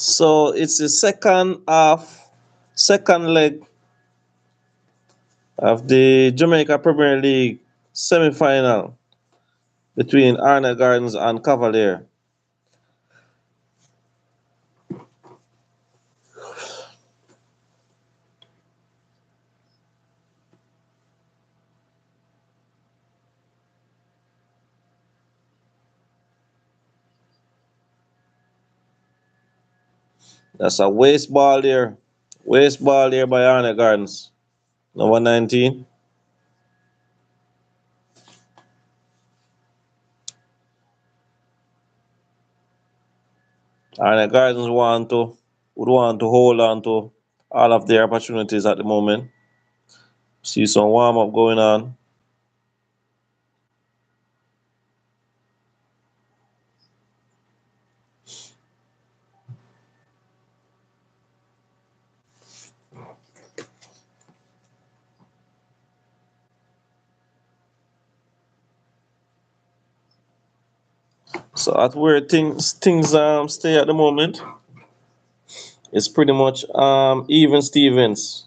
So it's the second half, second leg of the Jamaica Premier League semi-final between Arnett Gardens and Cavalier. That's a waste ball there. Waste ball there by Arnett Gardens. Number 19. Arnett Gardens would want to hold on to all of their opportunities at the moment. See some warm up going on. So at where things stay at the moment, it's pretty much even Stevens.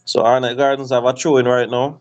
So Arnett Gardens have a throw in right now.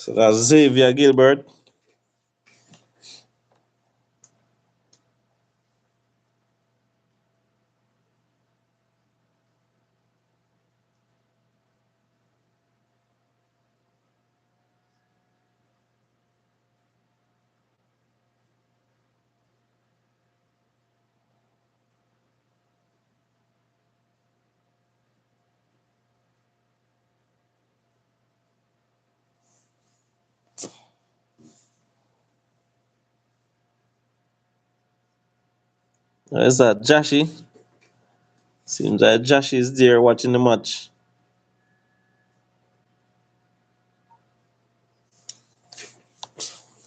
So that's Xavier Gilbert. Is that Jashi? Seems like Jashi is there watching the match.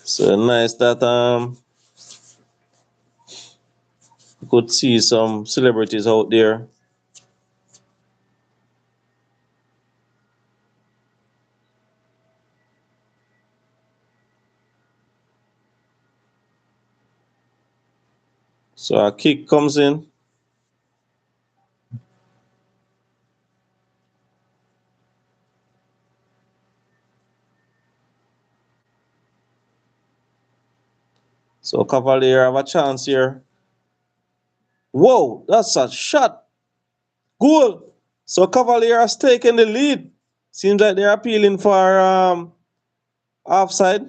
So nice that you could see some celebrities out there. So a kick comes in. So Cavalier have a chance here. Whoa, that's a shot. Goal. So Cavalier has taken the lead. Seems like they're appealing for offside.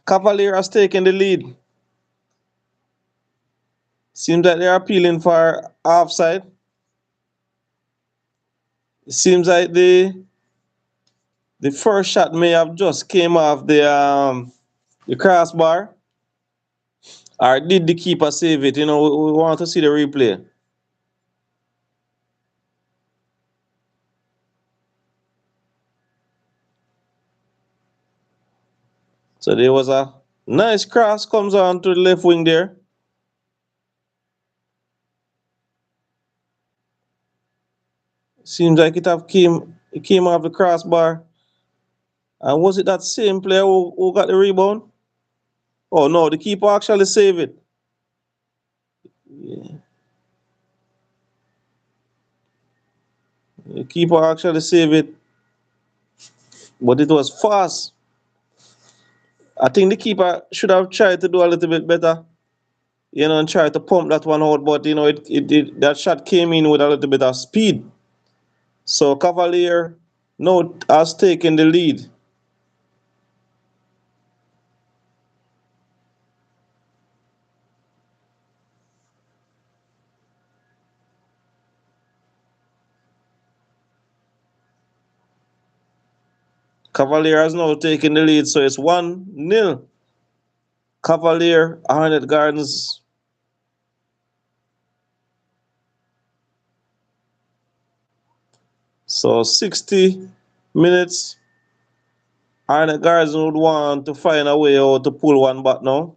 Cavalier has taken the lead. Seems like they're appealing for offside. It seems like the first shot may have just came off the crossbar. Or did the keeper save it? You know, we want to see the replay. So there was a nice cross comes on to the left wing there. Seems like it came off the crossbar. And was it that same player who got the rebound? Oh no, the keeper actually saved it. Yeah. The keeper actually saved it, but it was fast. I think the keeper should have tried to do a little bit better, and try to pump that one out. But it did, that shot came in with a little bit of speed. So Cavalier now has taken the lead. Cavalier has now taken the lead, so it's 1-0. Cavalier, Arnett Gardens. So 60 minutes. Arnett Gardens would want to find a way out to pull one back now.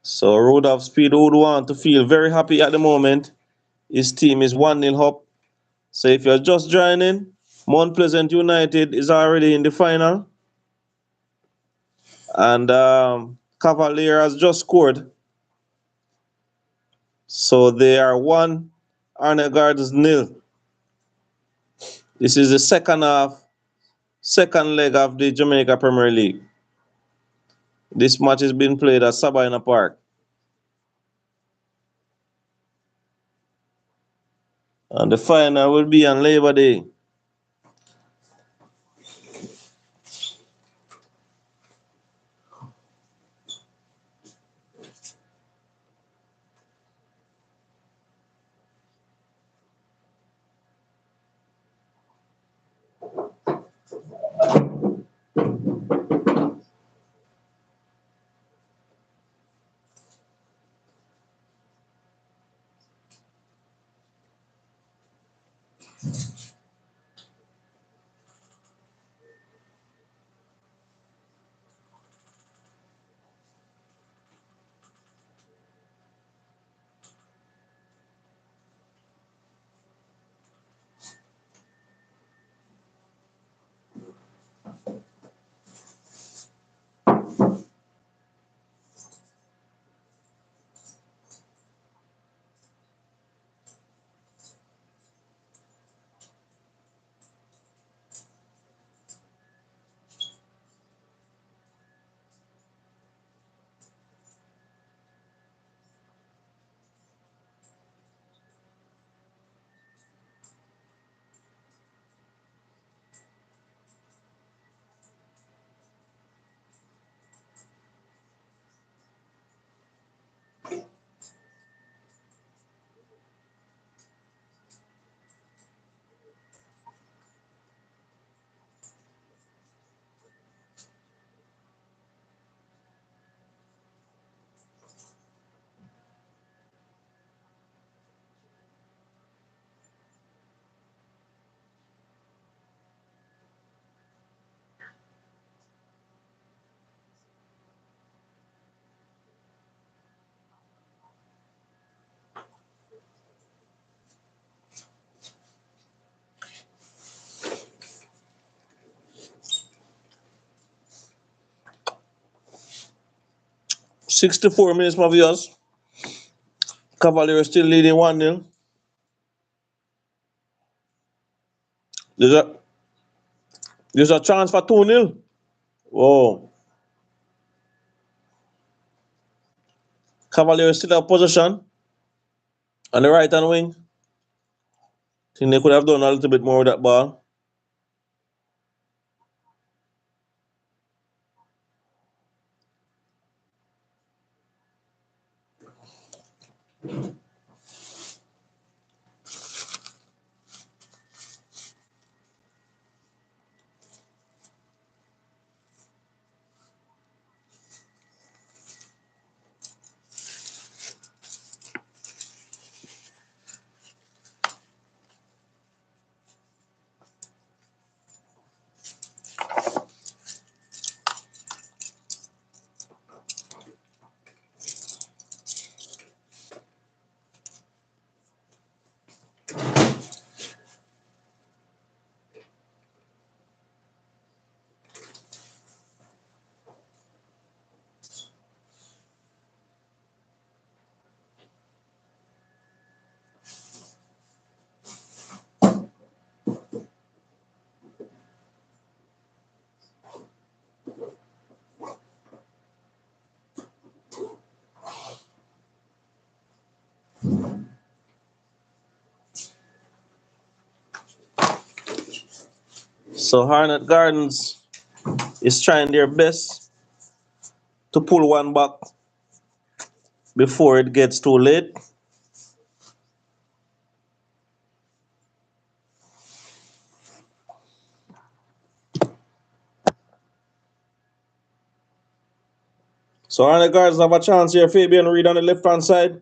So Rudolph Speed would want to feel very happy at the moment. His team is 1-0 up. So if you're just joining, Mount Pleasant United is already in the final. And Cavalier has just scored. So they are 1, Arnett Gardens 0. This is the second leg of the Jamaica Premier League. This match is being played at Sabina Park. And the final will be on Labor Day. 64 minutes, my viewers. Cavalier still leading 1-0. There's a, there's a chance for 2-0. Whoa. Cavalier still have possession on the right hand wing. Think they could have done a little bit more with that ball. So Arnett Gardens is trying their best to pull one back before it gets too late. So Arnett Gardens have a chance here. Fabian Reed on the left hand side.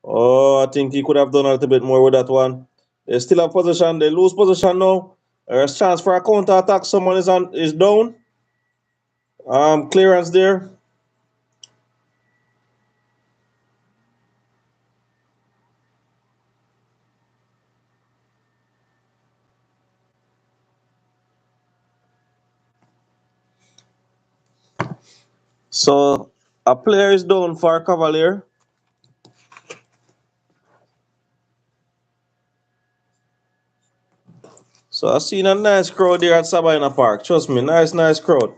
Oh, I think he could have done a little bit more with that one. They still have position. They lose position now. There's chance for a counter attack. Someone is down. Clearance there. So a player is down for Cavalier. So I've seen a nice crowd there at Sabina Park. Trust me, nice crowd.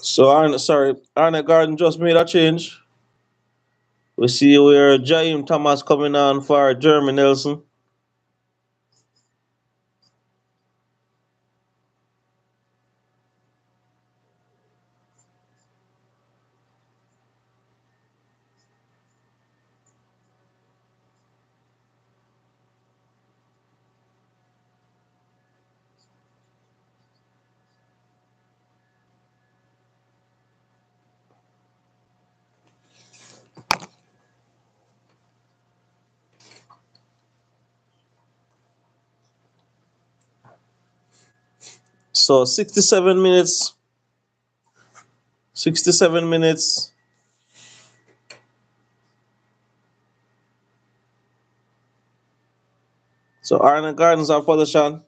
So Arnett Garden just made a change. We see where Jaime Thomas coming on for Jeremy Nelson. So 67 minutes. 67 minutes. So Arnett Gardens have position.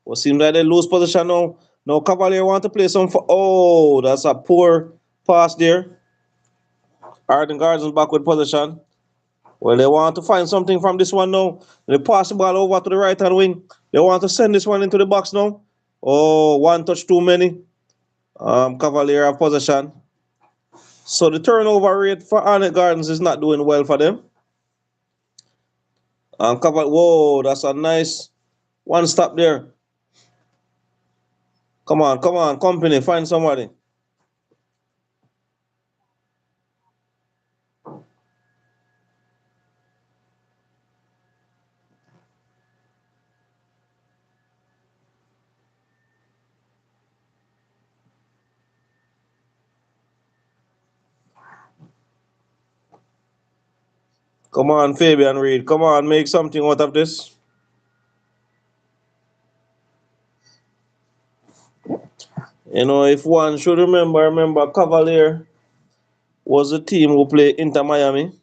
What seems like they lose position now. Now Cavalier want to play some for. Oh, that's a poor pass there. Arnett Gardens back with position. Well, they want to find something from this one now. They pass the ball over to the right hand wing. They want to send this one into the box now. Oh, one touch too many. Cavalier have possession. So the turnover rate for Arnett Gardens is not doing well for them. Whoa, that's a nice one stop there. Come on, company, find somebody. Come on, Fabian Reed. Come on, make something out of this. You know, if one should remember Cavalier was the team who played Inter Miami.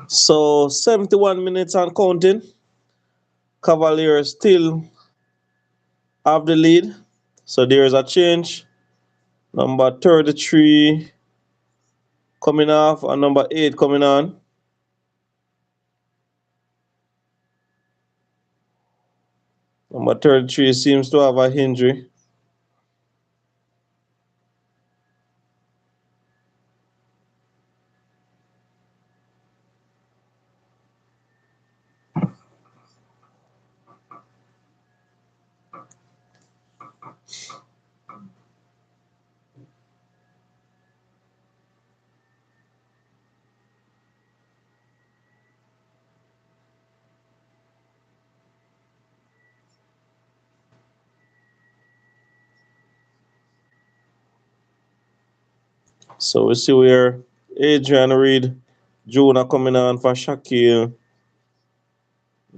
So 71 minutes and counting. Cavaliers still have the lead. So there's a change. Number 33 coming off and number 8 coming on. Number 33 seems to have a injury. So we see where Adrian Reed, June are coming on for Shaquille.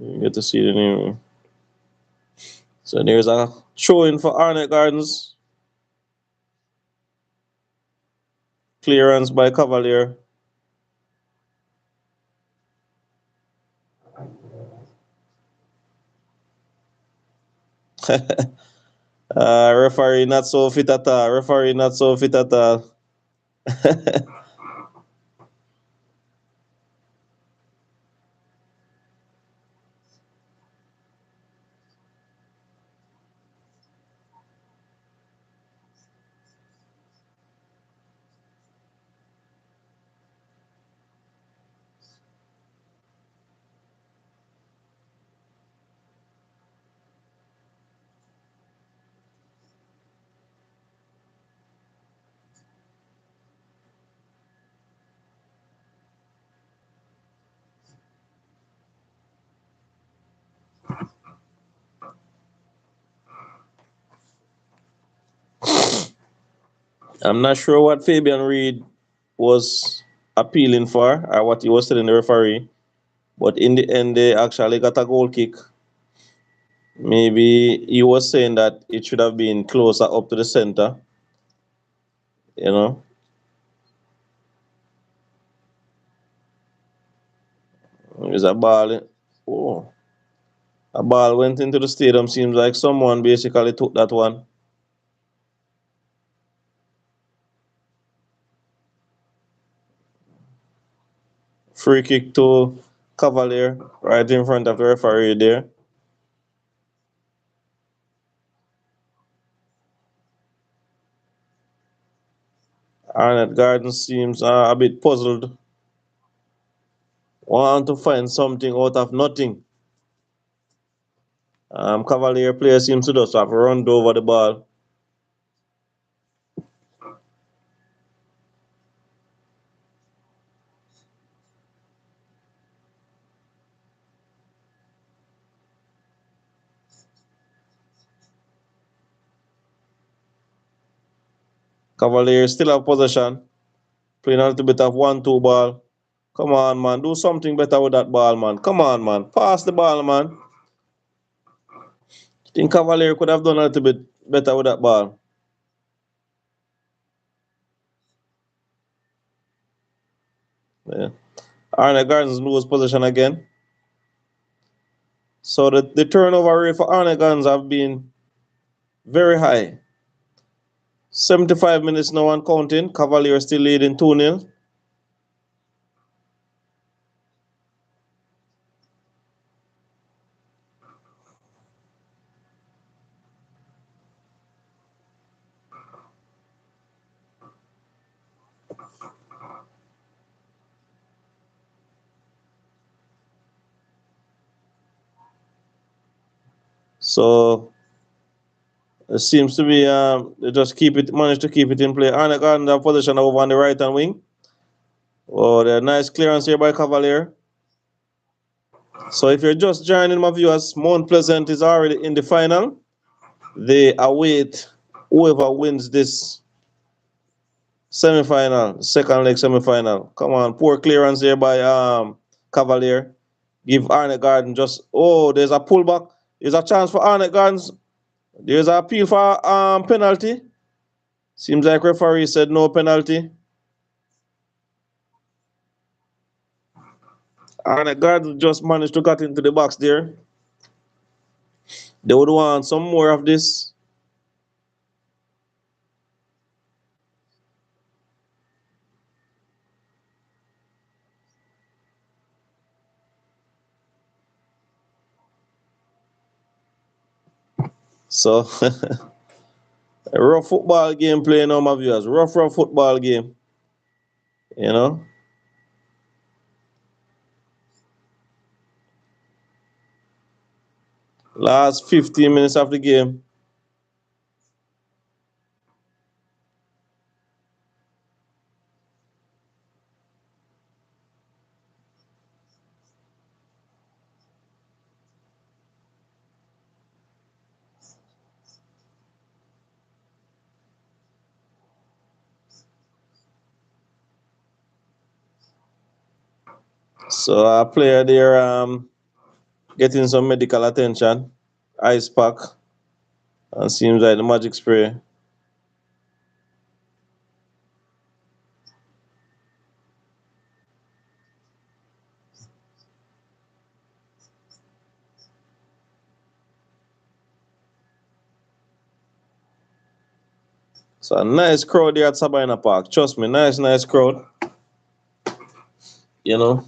You get to see the name. So there's a throw in for Arnett Gardens. Clearance by Cavalier. Referee not so fit at all. Referee not so fit at all. I'm not sure what Fabian Reed was appealing for or what he was telling the referee, but in the end, they actually got a goal kick. Maybe he was saying that it should have been closer up to the center, you know. There's a ball. Oh, a ball went into the stadium. Seems like someone basically took that one. Free kick to Cavalier right in front of the referee there. Arnett Gardens seems a bit puzzled. Want to find something out of nothing. Cavalier player seems to just have run over the ball. Cavaliers still have possession. Playing a little bit of 1-2 ball. Come on, man. Do something better with that ball, man. Come on, man. Pass the ball, man. I think Cavalier could have done a little bit better with that ball. Yeah. Arnett Gardens lose possession again. So the turnover rate for Arnett Gardens have been very high. 75 minutes now and counting. Cavaliers still leading 2-0. So it seems to be they just manage to keep it in play. Arnett Gardens have possession over on the right hand wing. Oh, the nice clearance here by Cavalier. So if you're just joining my viewers, Mount Pleasant is already in the final. They await whoever wins this semi-final, second leg semi-final. Come on, poor clearance here by Cavalier. Give Arnett Garden just there's a pullback. There's a chance for Arnett Gardens. There's an appeal for penalty. Seems like referee said no penalty. Arnett Gardens just managed to cut into the box there. They would want some more of this. So a rough football game playing on my viewers. Rough football game. You know. Last 15 minutes of the game. So a player there getting some medical attention. Ice pack. And seems like the magic spray. So a nice crowd there at Sabina Park. Trust me, nice crowd. You know.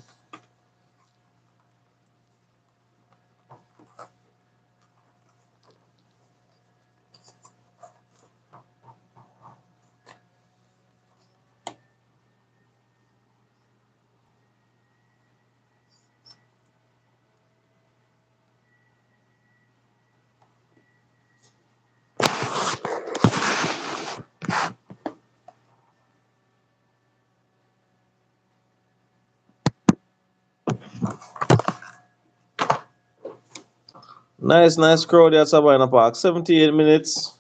Nice crowd there at Sabina Park. 78 minutes.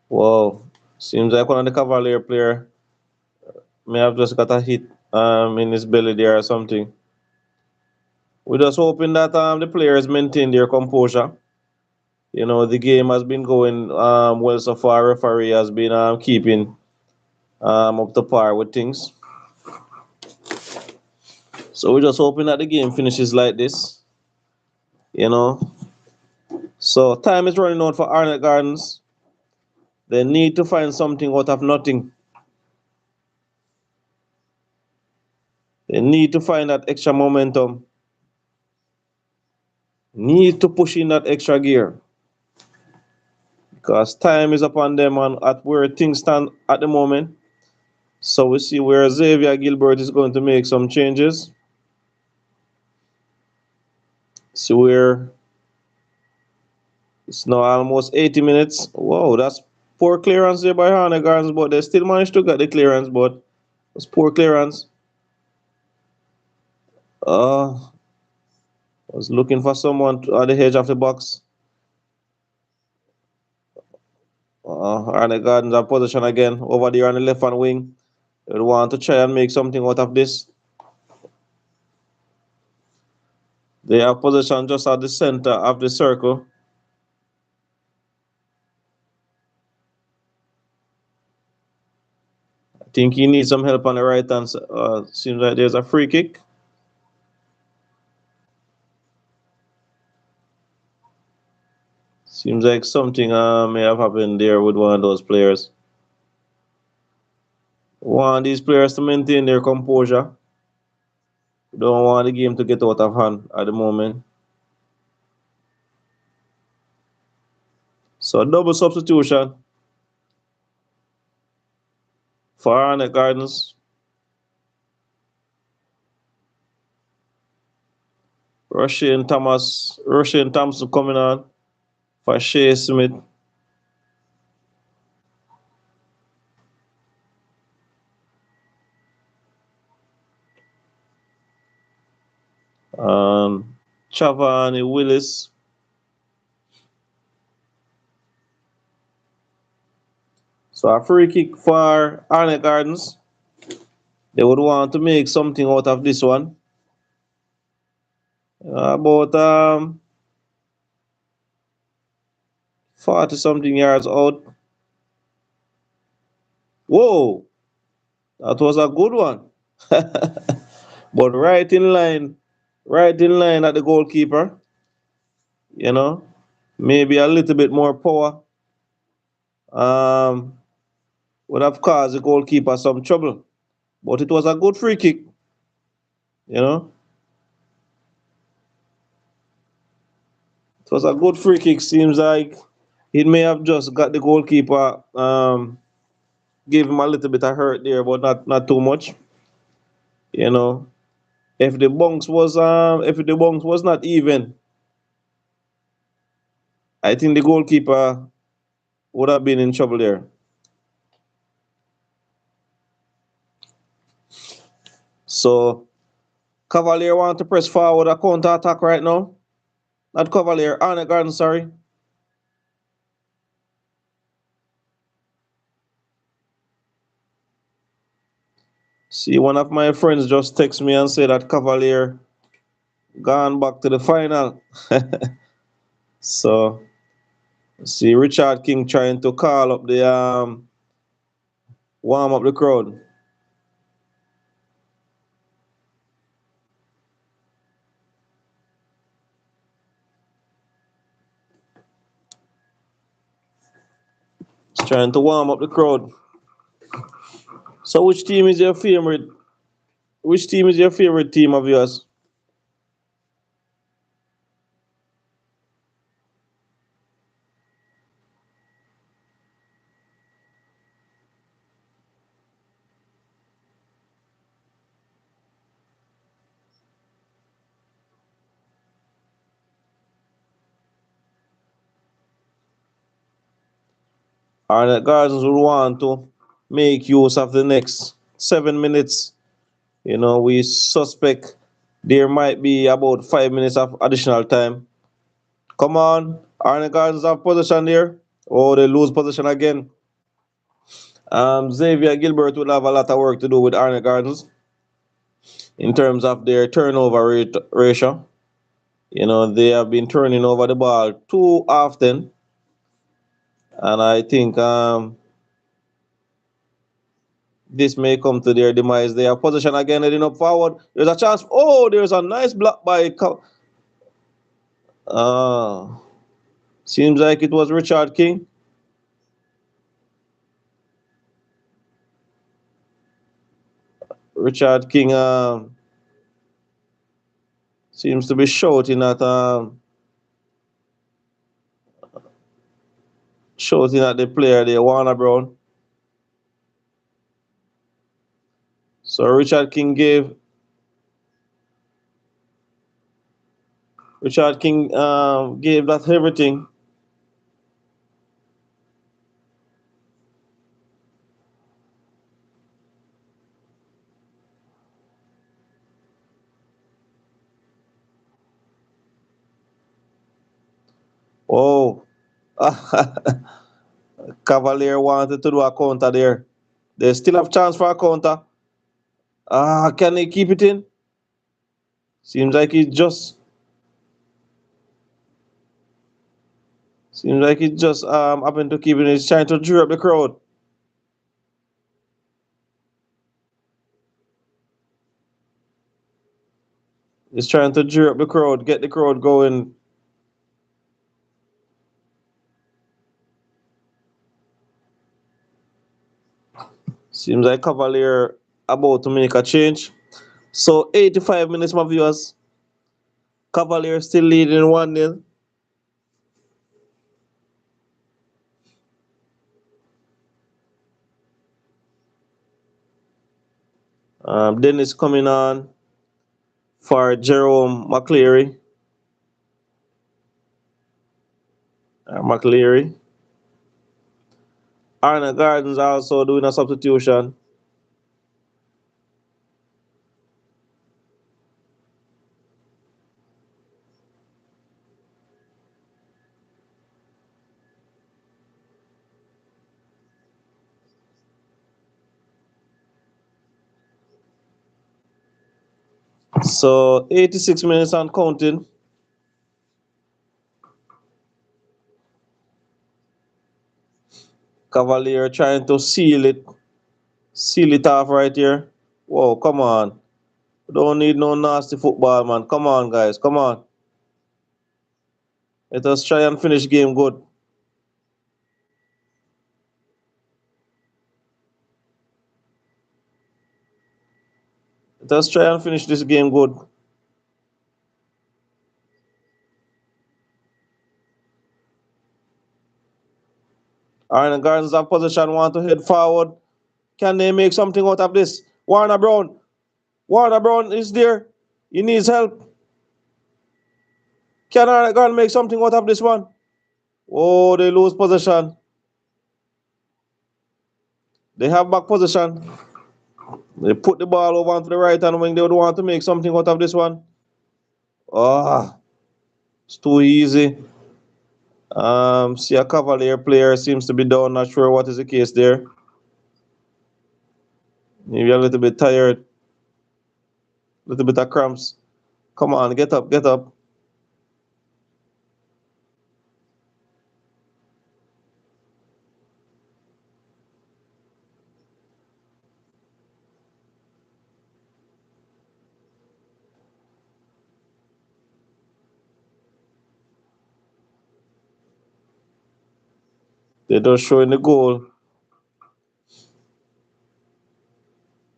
Wow. Seems like one of the Cavalier player may have just got a hit in his belly there or something. We're just hoping that the players maintain their composure. You know, the game has been going well so far. Referee has been keeping up to par with things. So we're just hoping that the game finishes like this. You know. So time is running out for Arnett Gardens. They need to find something out of nothing. They need to find that extra momentum. Need to push in that extra gear. Because time is upon them and at where things stand at the moment. So we see where Xavier Gilbert is going to make some changes. See where it's now almost 80 minutes. Whoa, that's poor clearance there by Arnett Gardens, but they still managed to get the clearance, but it's poor clearance. Was looking for someone at the edge of the box. Arnett Gardens are position again over there on the left hand wing. They want to try and make something out of this. They have position just at the center of the circle. I think he needs some help on the right hand. Seems like there's a free kick. Seems like something may have happened there with one of those players. Want these players to maintain their composure. Don't want the game to get out of hand at the moment. So double substitution for Arnett Gardens. Russian Thompson coming on for Shea Smith. Chavani Willis. So So a free kick for Arnett Gardens. They would want to make something out of this one. About 40 something yards out. Whoa, that was a good one. But right in line at the goalkeeper, you know, maybe a little bit more power um, would have caused the goalkeeper some trouble. But it was a good free kick, you know. It was a good free kick. Seems like it may have just got the goalkeeper, gave him a little bit of hurt there, but not too much, you know. If the bunks was not even, I think the goalkeeper would have been in trouble there. So Cavalier want to press forward a counter attack right now. Not Cavalier, Arnett Garden, sorry. See, one of my friends just text me and said that Cavalier gone back to the final. So see Richard King trying to call up the warm up the crowd. He's trying to warm up the crowd. So which team is your favorite? Which team is your favorite team of yours? Arnett Gardens will want to make use of the next 7 minutes. You know, we suspect there might be about 5 minutes of additional time. Come on, Arnett Gardens have possession there. Oh, they lose possession again. Xavier Gilbert will have a lot of work to do with Arnett Gardens in terms of their turnover ratio. You know, they have been turning over the ball too often, and I think this may come to their demise. They have possession again, heading up forward. There's a chance. Oh, there's a nice block by. Uh, Seems like it was Richard King. Richard King seems to be shouting at the player there, Warner Brown. So Richard King gave that everything. Oh, Cavalier wanted to do a counter there. They still have chance for a counter. Can they keep it in? Seems like he just happened to keep it in. He's trying to cheer up the crowd. He's trying to cheer up the crowd, get the crowd going. Seems like Cavalier about to make a change. So 85 minutes, my viewers. Cavalier still leading 1-0. Dennis coming on for Jerome McCleary. McCleary. Arnett Gardens also doing a substitution. So 86 minutes and counting. Cavalier trying to seal it off right here. Whoa, come on. Don't need no nasty football, man. Come on, guys. Come on. Let us try and finish game good. Let us try and finish this game good. Arnett Gardens have position, want to head forward. Can they make something out of this? Warner Brown. Warner Brown is there. He needs help. Can Arnett Gardens make something out of this one? Oh, they lose possession. They have back position. They put the ball over onto the right hand wing. They would want to make something out of this one. Ah, it's too easy. See a Cavalier player seems to be down. Not sure what is the case there. Maybe a little bit tired. A little bit of cramps. Come on, get up, get up. They're just showing the goal.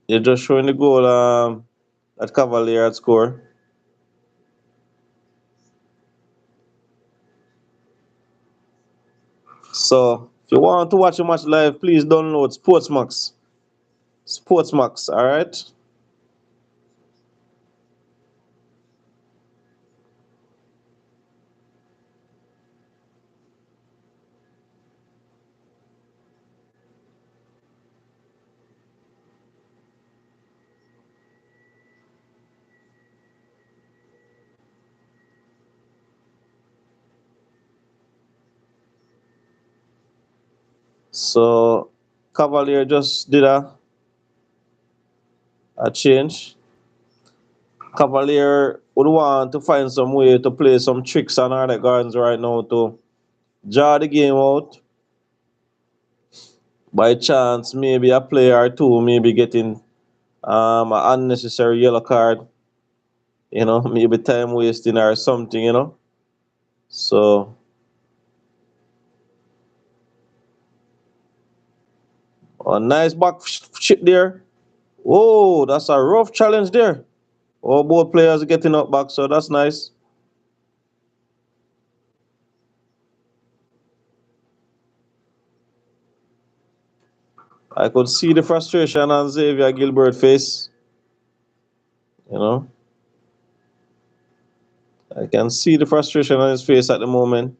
They're just showing the goal that Cavalier had scored. So if you want to watch a match live, please download Sportsmax. Sportsmax, alright? So Cavalier just did a change. Cavalier would want to find some way to play some tricks on Arnett Gardens right now to draw the game out. By chance, maybe a player or two maybe getting an unnecessary yellow card. Maybe time wasting or something. So a nice back shit there. Oh, that's a rough challenge there. Oh, both players getting up back, so that's nice. I could see the frustration on Xavier Gilbert's face. You know, I can see the frustration on his face at the moment.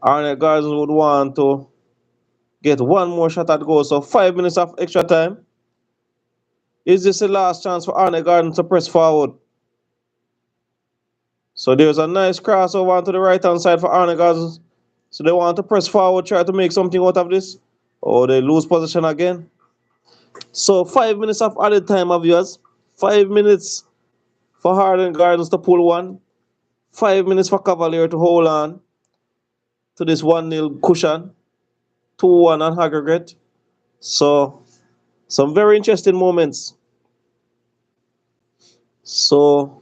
Arnett Gardens would want to get one more shot at goal, so 5 minutes of extra time. Is this the last chance for Arnett Gardens to press forward? So there's a nice crossover onto the right hand side for Arnett Gardens. So they want to press forward, try to make something out of this. Or they lose position again. So 5 minutes of added time, viewers. 5 minutes for Arnett Gardens to pull one. 5 minutes for Cavalier to hold on to this 1-0 cushion. 2-1 on aggregate. So some very interesting moments. So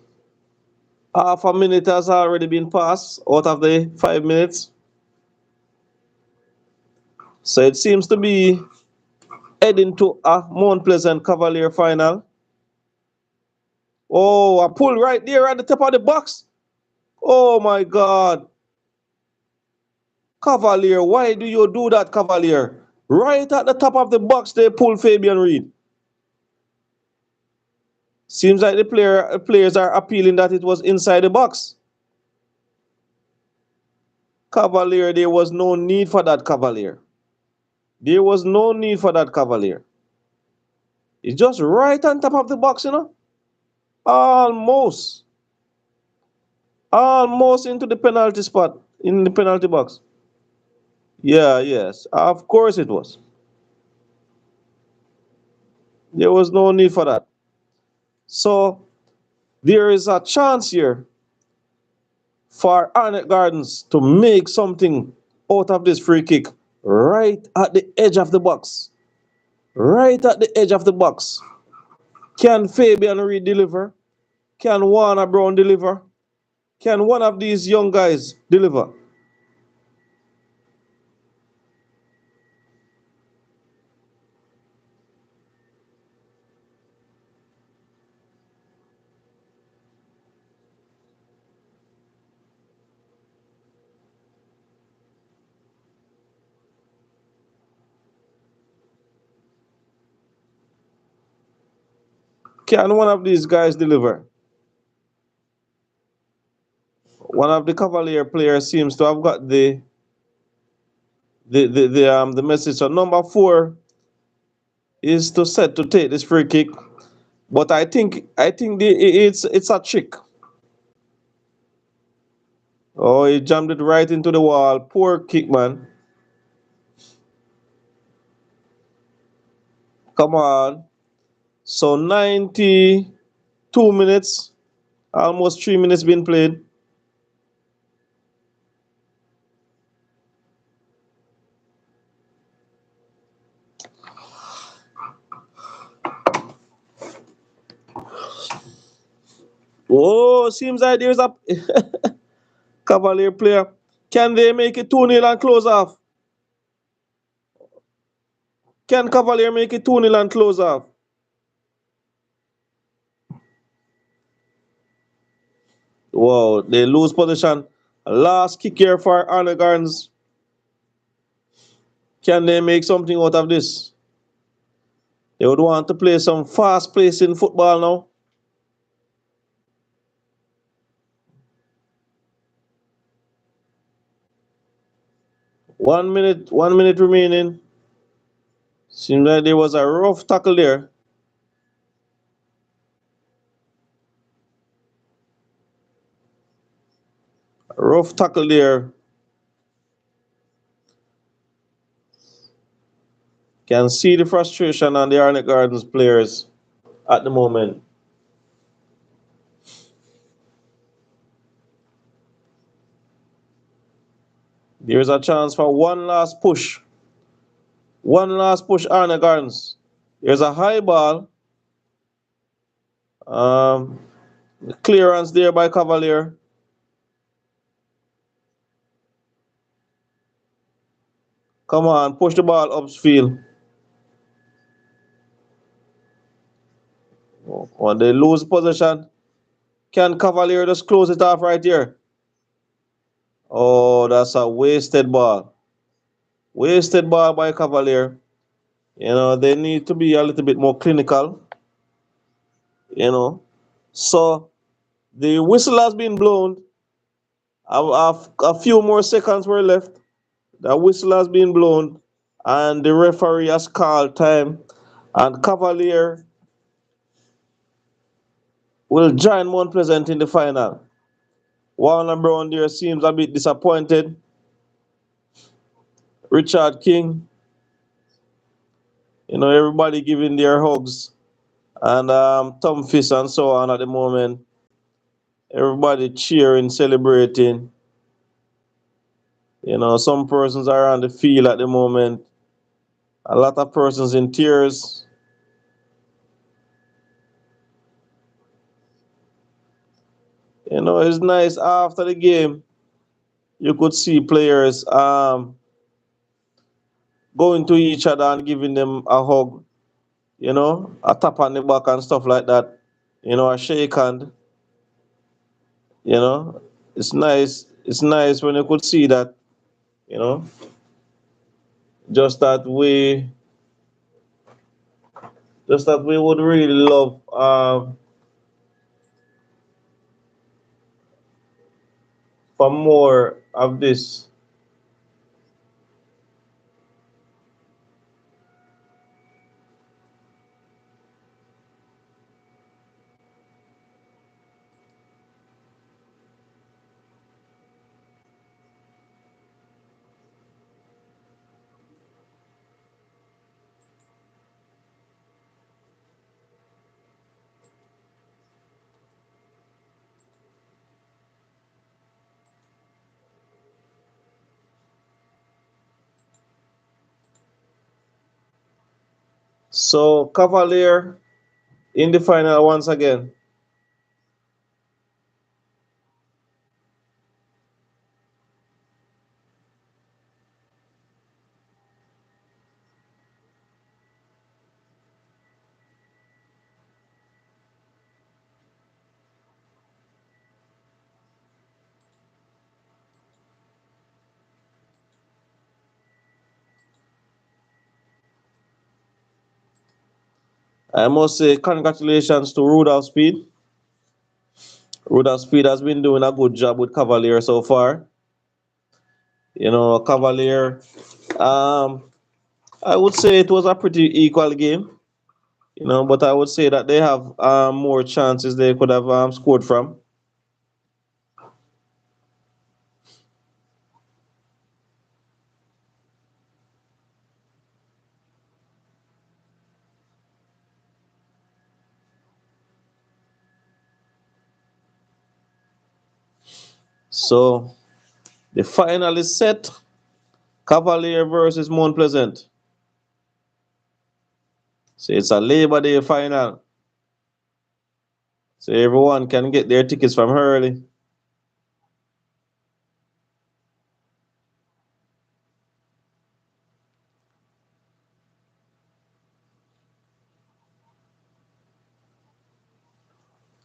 half a minute has already been passed out of the 5 minutes. So it seems to be heading to a Mount Pleasant Cavalier final. Oh, a pull right there at the top of the box. Oh my God. Cavalier, why do you do that, Cavalier? Right at the top of the box, they pull Fabian Reed. Seems like the players are appealing that it was inside the box. Cavalier, there was no need for that, Cavalier. There was no need for that, Cavalier. It's just right on top of the box. Almost. Almost into the penalty spot, in the penalty box. Yeah, yes. Of course it was. There was no need for that. So there is a chance here for Arnett Gardens to make something out of this free kick right at the edge of the box. Right at the edge of the box. Can Fabian Reed deliver? Can Warner Brown deliver? Can one of these young guys deliver? Can one of these guys deliver? One of the Cavalier players seems to have got the message. So number 4 is to set to take this free kick. But I think it's a trick. Oh, he jammed it right into the wall. Poor kick, man. Come on. So 92 minutes, almost 3 minutes being played. Oh, seems like there's a Cavalier player. Can they make it 2-0 and close off? Can Cavalier make it 2-0 and close off? Wow, they lose position. Last kick here for Arnett Gardens. Can they make something out of this? They would want to play some fast pacing football now. 1 minute, 1 minute remaining. Seems like there was a rough tackle there. A rough tackle there. Can see the frustration on the Arnett Gardens players at the moment. There's a chance for one last push. One last push, Arnett Gardens. There's a high ball. Um, Clearance there by Cavalier. Come on, push the ball upfield. When they lose possession, can Cavalier just close it off right here? Oh, that's a wasted ball. Wasted ball by Cavalier. You know, they need to be a little bit more clinical. You know. So the whistle has been blown. A few more seconds were left. The whistle has been blown, and the referee has called time. And Cavalier will join Mount Pleasant in the final. Warner Brown there seems a bit disappointed. Richard King, you know, everybody giving their hugs. And Tom Fist and so on at the moment. Everybody cheering, celebrating. You know, some persons are on the field at the moment. A lot of persons in tears. You know, it's nice after the game. You could see players going to each other and giving them a hug, you know, a tap on the back and stuff like that. You know, a shake hand. You know, it's nice. It's nice when you could see that. You know, just that we, just that we would really love for more of this. So Cavalier in the final once again. I must say congratulations to Rudolph Speed. Rudolph Speed has been doing a good job with Cavalier so far. You know, Cavalier, um, I would say it was a pretty equal game. You know, but I would say that they have more chances they could have scored from. So the final is set. Cavalier versus Mount Pleasant. So it's a Labor Day final. So everyone can get their tickets from early.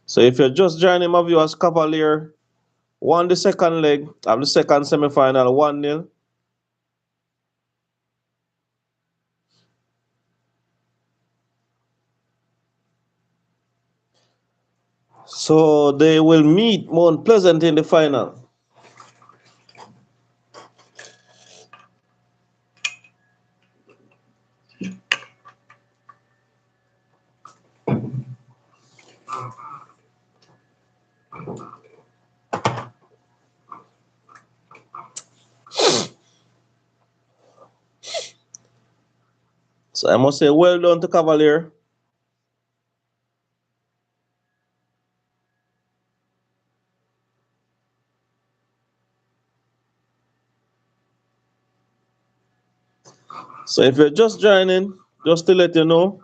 So if you're just joining my viewers, Cavalier won the second leg of the second semi-final 1-0. So they will meet Mount Pleasant in the final. So I must say, well done to Cavalier. So if you're just joining, just to let you know,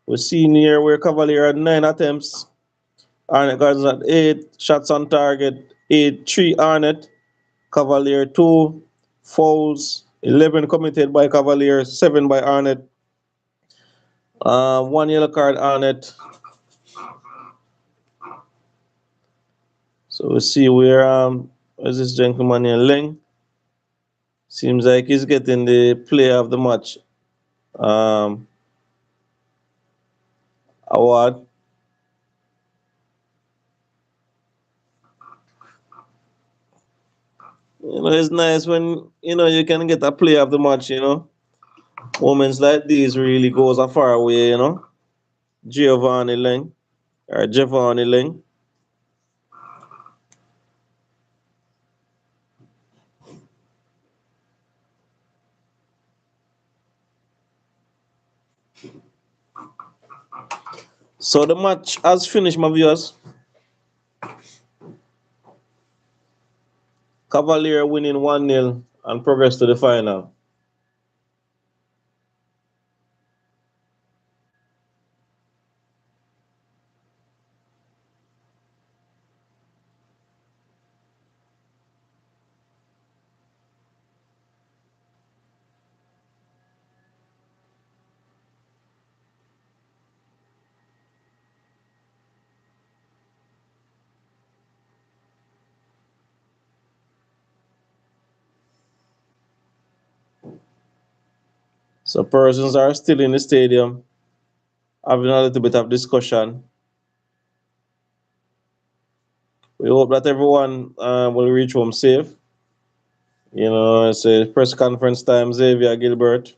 we're seeing here where Cavalier had 9 attempts, Arnett Gardens at 8, shots on target, 8, 3 Arnett, Cavalier 2, fouls, 11 committed by Cavalier, 7 by Arnett, 1 yellow card Arnett. So we see where is this gentleman here, Leng. Seems like he's getting the player of the match award. You know, it's nice when you can get a player of the match. Moments like these really goes a far way. Giovanni Leng or Giovanni Leng. So the match has finished, my viewers. Cavalier winning 1-0 and progress to the final. So persons are still in the stadium having a little bit of discussion. We hope that everyone will reach home safe. It's a press conference time, Xavier Gilbert.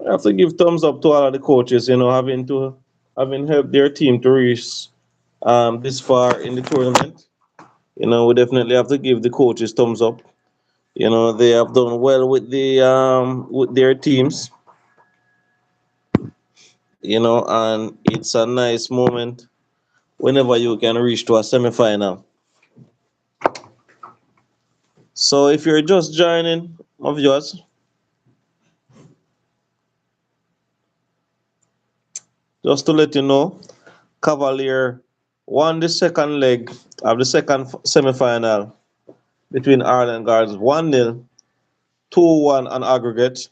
I have to give thumbs up to all of the coaches, having helped their team to reach this far in the tournament. We definitely have to give the coaches thumbs up. You know, they have done well with their teams. You know, and it's a nice moment whenever you can reach to a semi-final. So if you're just joining, my viewers, just to let you know, Cavalier won the second leg of the second semi-final between Arnett Gardens 1-0, 2-1 on aggregate.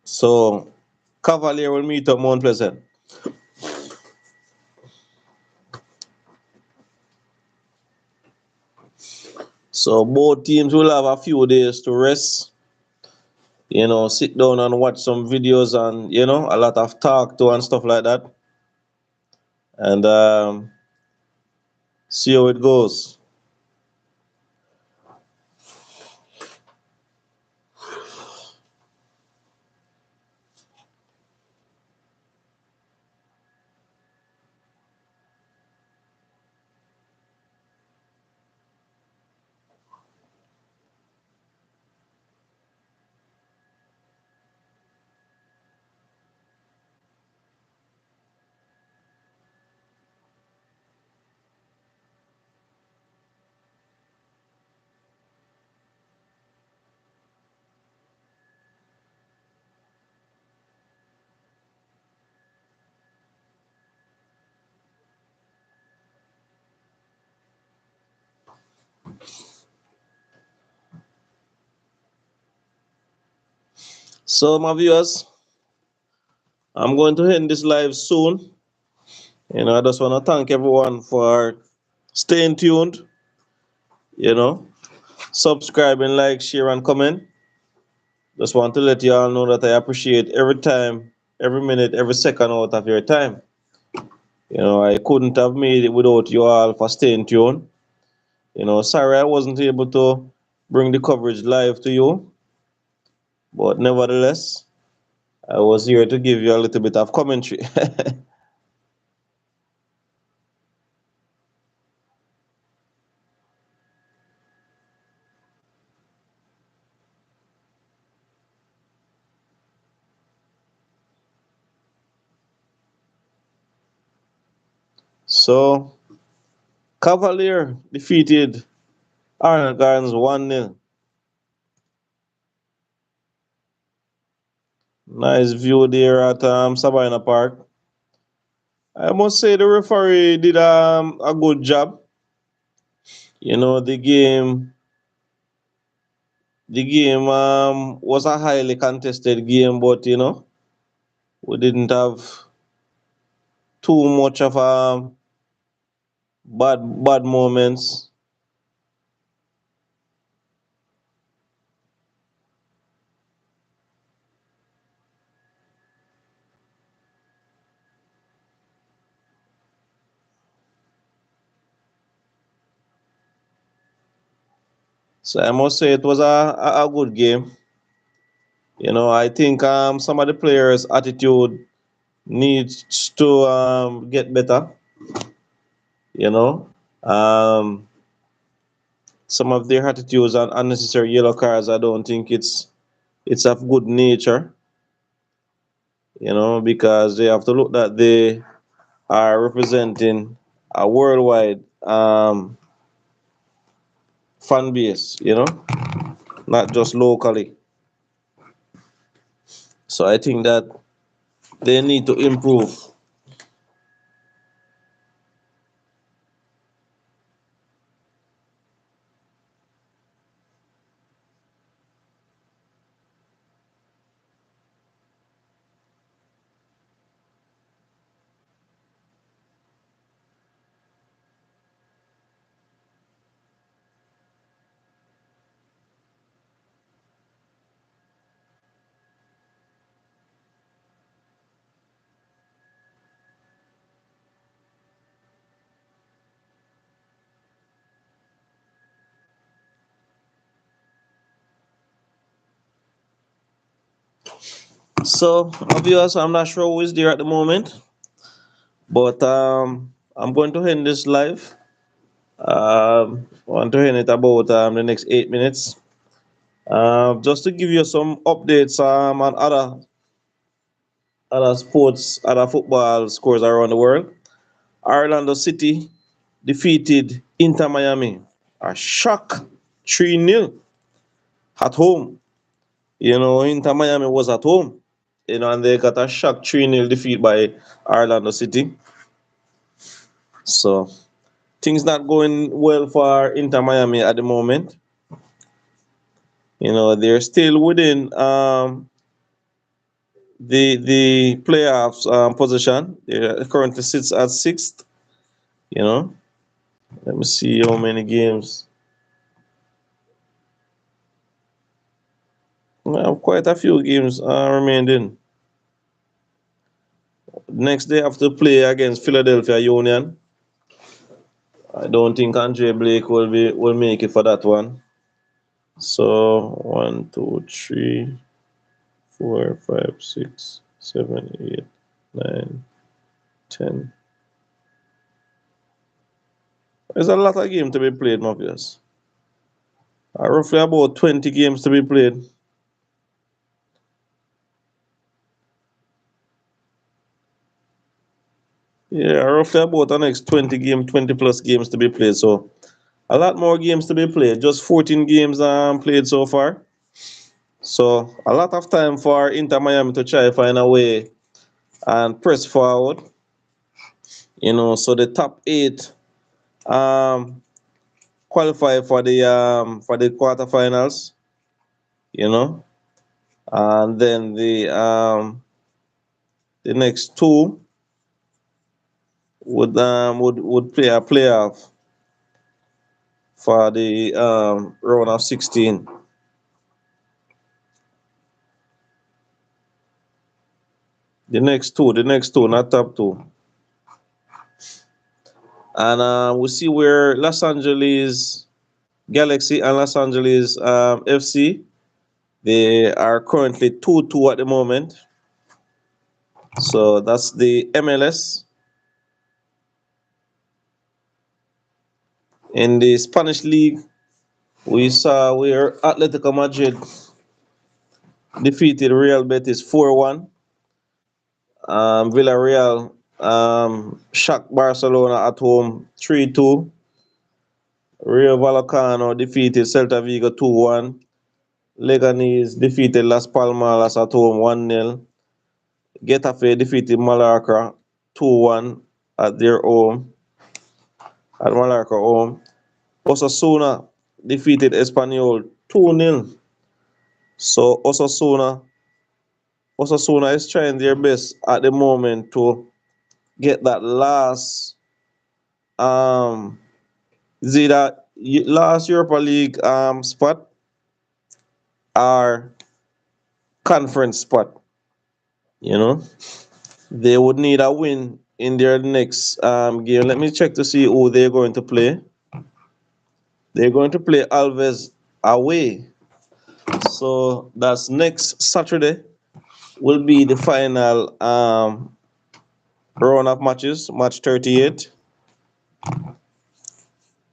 So Cavalier will meet up Mount Pleasant. So both teams will have a few days to rest, you know, sit down and watch some videos and, you know, a lot of talk to and stuff like that. And see how it goes. So my viewers, I'm going to end this live soon. You know, I just want to thank everyone for staying tuned, you know, subscribing, like, share, and comment. Just want to let you all know that I appreciate every time, every minute, every second out of your time. You know, I couldn't have made it without you all for staying tuned. You know, sorry I wasn't able to bring the coverage live to you, but nevertheless, I was here to give you a little bit of commentary. So, Cavalier defeated Arnett Gardens 1-0. Nice view there at Sabina Park. I must say the referee did a good job. You know, the game was a highly contested game, but you know, we didn't have too much of bad moments. So I must say it was a good game. You know, I think some of the players' attitude needs to get better. You know, um, some of their attitudes and unnecessary yellow cards. I don't think it's of good nature. You know, because they have to look that they are representing a worldwide fan base. You know, not just locally. So I think that they need to improve. So obviously, I'm not sure who is there at the moment, but I'm going to end this live. Want to end it about the next 8 minutes. Just to give you some updates on other sports, other football scores around the world. Orlando City defeated Inter Miami. A shock 3-0 at home. Inter Miami was at home. And they got a shock 3-0 defeat by Orlando City. So things not going well for Inter Miami at the moment. They're still within the playoffs position. They currently sits at sixth. Let me see how many games. Well, quite a few games remaining. Next they have to play against Philadelphia Union. I don't think Andre Blake will make it for that one. So 1, 2, 3, 4, 5, 6, 7, 8, 9, 10. There's a lot of games to be played, Mafias. Roughly about 20 games to be played. Yeah, roughly about the next 20 plus games to be played. So a lot more games to be played. Just 14 games played so far. So a lot of time for Inter Miami to try find a way and press forward. So the top 8 qualify for the quarterfinals. And then the next 2 would play a playoff for the round of 16. The next two, not top 2. And we see where Los Angeles Galaxy and Los Angeles FC, they are currently 2-2 at the moment. So that's the MLS. In the Spanish league, we saw where Atletico Madrid defeated Real Betis 4-1. Villarreal shocked Barcelona at home 3-2. Rayo Vallecano defeated Celta Vigo 2-1. Leganés defeated Las Palmas at home 1-0. Getafe defeated Mallorca 2-1 at their home. At Mallorca home. Osasuna defeated Espanyol 2-0. So Osasuna is trying their best at the moment to get that last last Europa League spot or conference spot. They would need a win in their next game. Let me check to see who they're going to play. They're going to play Alves away. So that's next Saturday will be the final round of matches, match 38.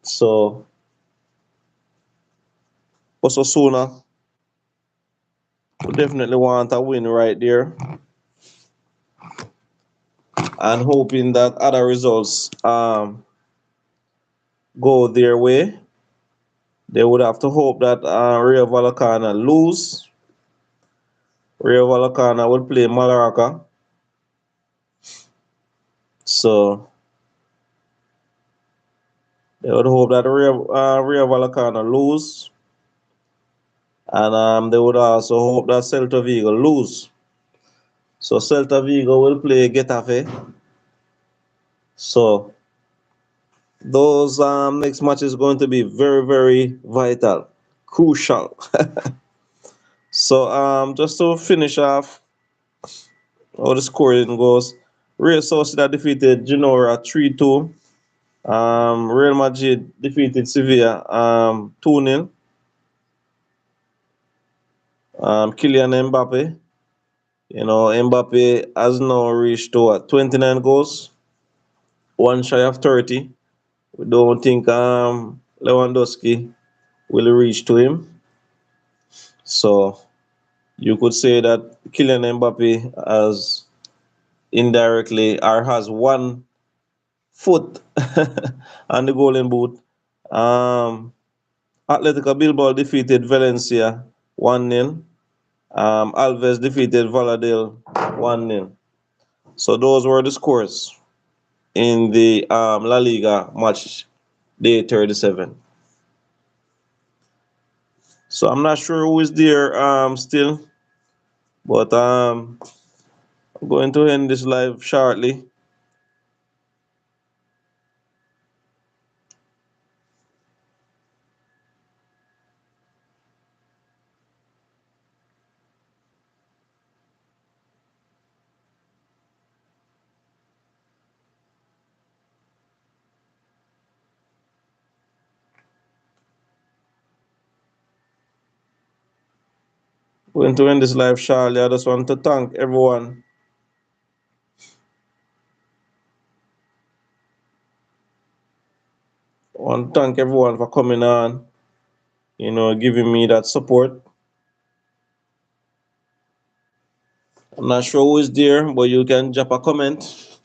So Osasuna will definitely want a win right there. And hoping that other results go their way. They would have to hope that Rayo Vallecano lose. Rayo Vallecano will play Mallorca. So they would hope that Rayo Vallecano lose. And they would also hope that Celta Vigo lose. So Celta Vigo will play Getafe. So those next match is going to be very, very vital, crucial. So just to finish off how the scoring goes, Real Sociedad defeated Genoa 3-2. Real Madrid defeated Sevilla 2-0. Kylian Mbappe, Mbappe has now reached 29 goals, one shy of 30 We don't think Lewandowski will reach to him. So you could say that Kylian Mbappe has indirectly or has one foot on the golden boot. Um, Atletico Bilbao defeated Valencia 1-0. Alves defeated Valladolid 1-0. So those were the scores in the La Liga match day 37. So I'm not sure who is there still, but I'm going to end this live shortly. Going to end this live shortly. I just want to thank everyone. I want to thank everyone for coming on, giving me that support. I'm not sure who is there, but you can drop a comment.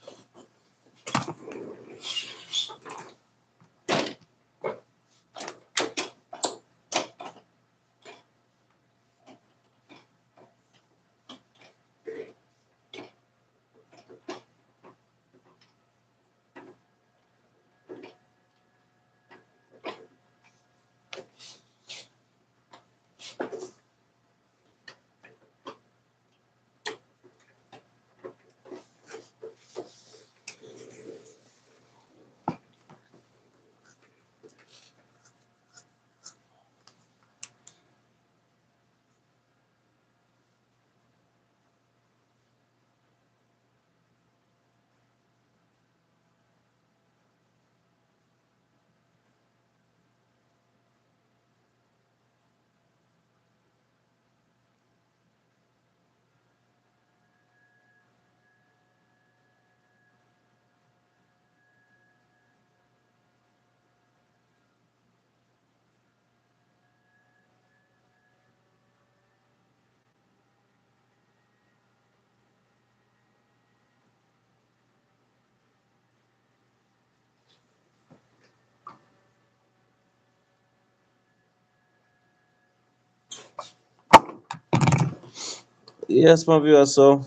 Yes, my viewers. So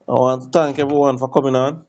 I want to thank everyone for coming on.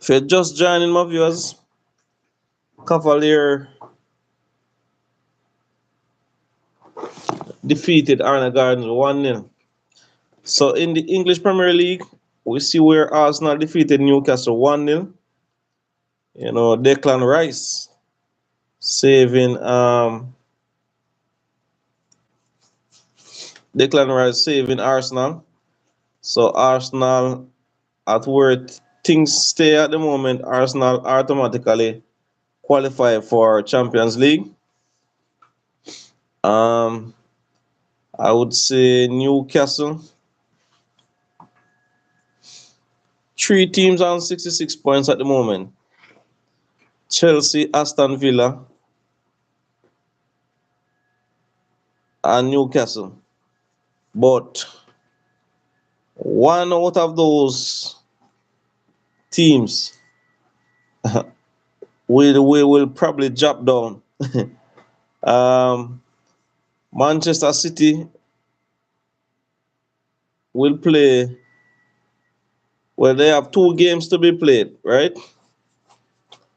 If you're just joining, my viewers, Cavalier defeated Arnett Gardens 1-0. So in the English Premier League, we see where Arsenal defeated Newcastle 1-0. Declan Rice saving Arsenal. So Arsenal at where things stay at the moment, Arsenal automatically qualify for Champions League. Um, I would say Newcastle. 3 teams on 66 points at the moment. Chelsea, Aston Villa, and Newcastle. But one out of those teams will probably drop down. um, Manchester City will play. Well, they have 2 games to be played, right?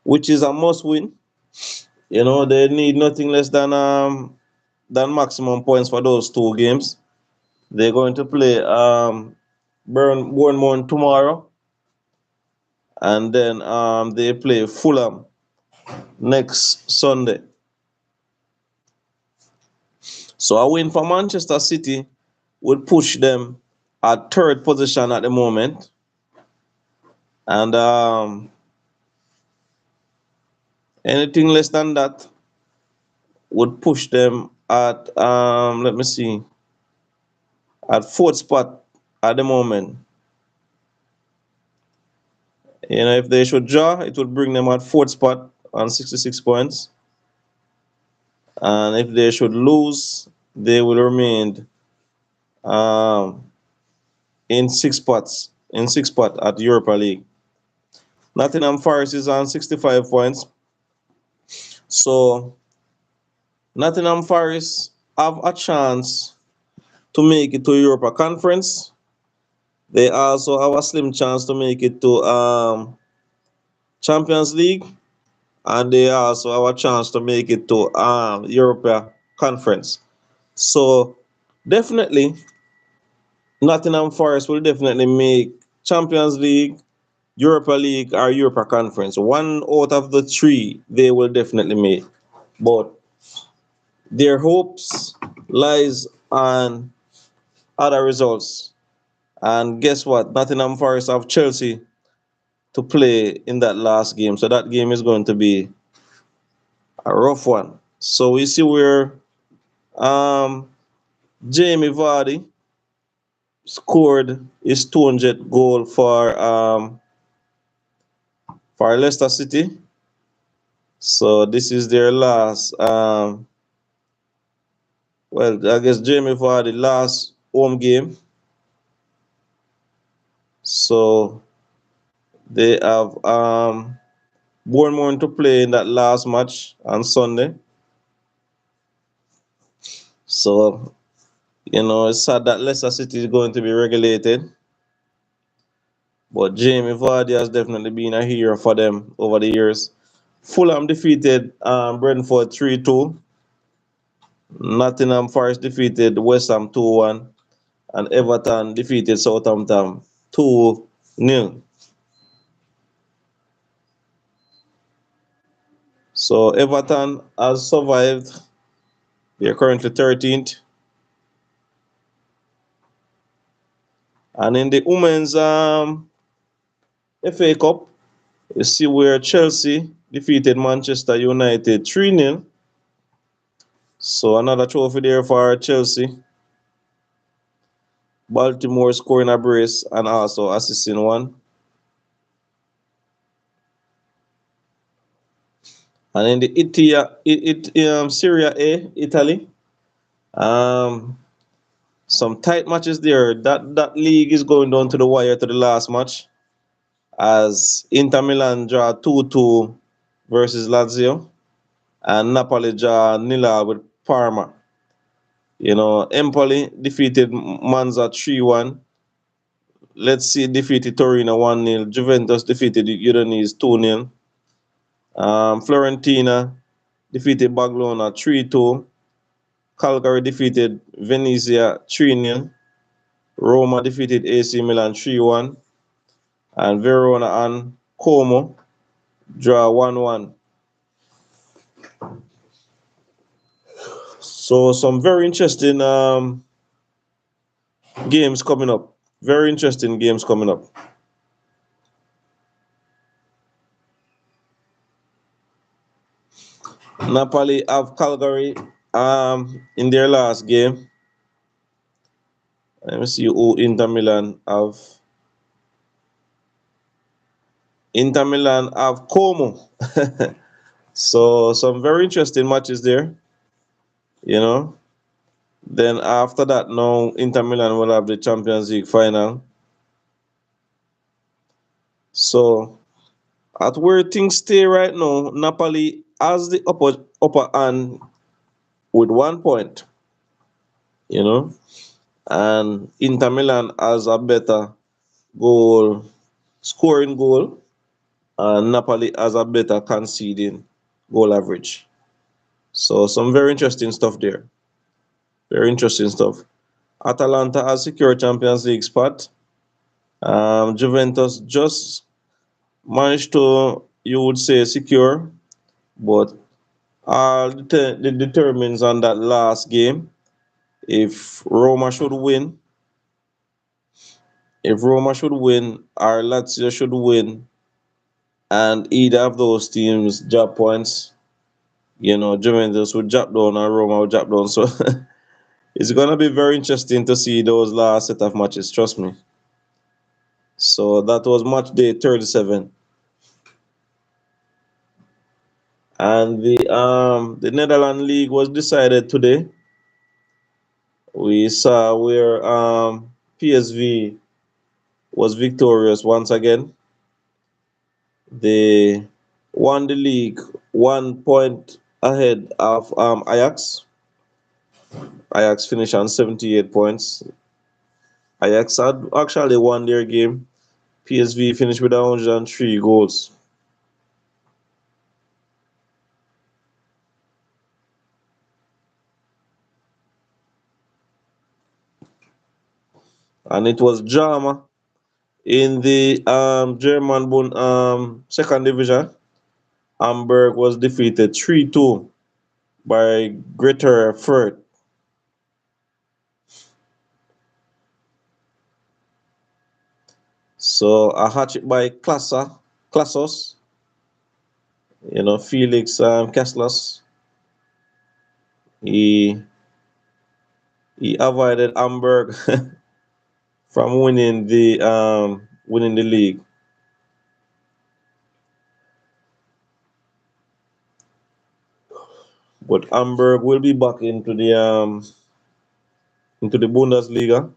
Which is a must win. You know, they need nothing less than maximum points for those 2 games. They're going to play Bournemouth tomorrow, and then they play Fulham next Sunday. So a win for Manchester City would push them at 3rd position at the moment, and anything less than that would push them at let me see, at 4th spot at the moment. You know, if they should draw, it would bring them at 4th spot on 66 points. And if they should lose, they will remain um, in 6 spot at Europa League. Nottingham Forest is on 65 points. So Nottingham Forest have a chance to make it to Europa Conference. They also have a slim chance to make it to Champions League, and they also have a chance to make it to Europa Conference. So definitely, Nottingham Forest will definitely make Champions League, Europa League, or Europa Conference. One out of the 3 they will definitely make. But their hopes lies on other results. And guess what? Nottingham Forest have Chelsea to play in that last game. So that game is going to be a rough one. So we see where um, Jamie Vardy scored his 200th goal for Leicester City. So this is their last well, I guess Jamie Vardy last home game. So they have Bournemouth to play in that last match on Sunday. So, you know, it's sad that Leicester City is going to be regulated. But Jamie Vardy has definitely been a hero for them over the years. Fulham defeated Brentford 3-2. Nottingham Forest defeated West Ham 2-1. And Everton defeated Southampton 2-0. So Everton has survived. They are currently 13th. And in the women's FA Cup, you see where Chelsea defeated Manchester United 3-0. So another trophy there for Chelsea. Baltimore scoring a brace and also assisting one. And in the Serie A, Italy, some tight matches there. That league is going down to the wire to the last match, as Inter Milan draw 2-2 versus Lazio, and Napoli draw 0 with Parma. You know, Empoli defeated Monza 3-1. Let's see, defeated Torino 1-0. Juventus defeated Udinese 2-0. Fiorentina defeated Barcelona 3-2. Calgary defeated Venezia 3-0. Roma defeated AC Milan 3-1. And Verona and Como draw 1-1. So some very interesting games coming up. Very interesting games coming up. Napoli have Calgary in their last game. Let me see who Inter Milan have. Inter Milan have Como. So some very interesting matches there, you know. Then after that, now Inter Milan will have the Champions League final. So at where things stay right now, Napoli has the upper hand with 1 point, you know, and Inter Milan has a better goal scoring goal, and Napoli has a better conceding goal average. So some very interesting stuff there. Very interesting stuff. Atalanta has secured Champions League spot. Juventus just managed to, you would say, secure, but all determines on that last game. If Roma should win, if Roma should win, or Lazio should win, and either of those teams drop points, Juventus would drop down and Roma would drop down. So it's gonna be very interesting to see those last set of matches. Trust me. So that was match day 37, and the Netherlands League was decided today. We saw where PSV was victorious once again. They won the league 1 point ahead of Ajax. Ajax finished on 78 points. Ajax had actually won their game. PSV finished with 103 goals. And it was drama in the German second division. Hamburg was defeated 3-2 by Greater Fürth. So a hat trick by Klassos, Felix Kessler. He avoided Hamburg from winning the league. But Hamburg will be back into the Bundesliga.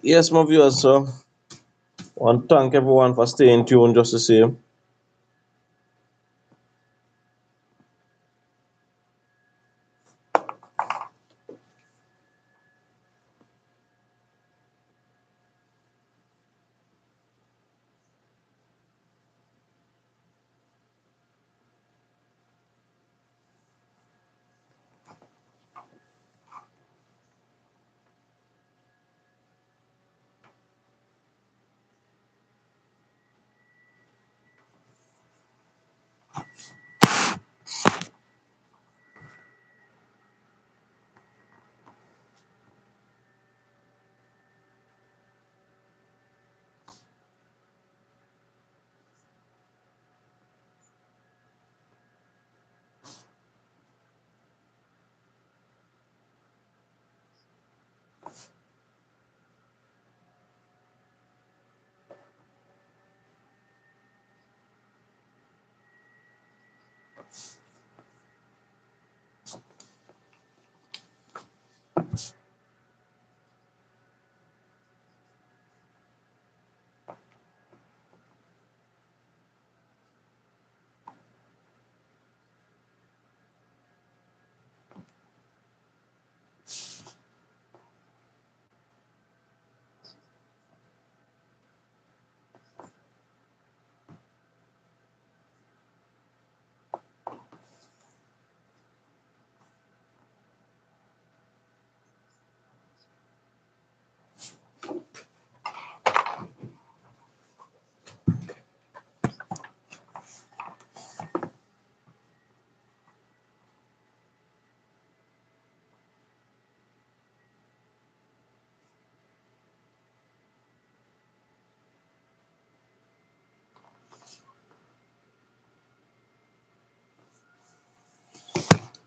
Yes, my viewers. So want to thank everyone for staying tuned just the same.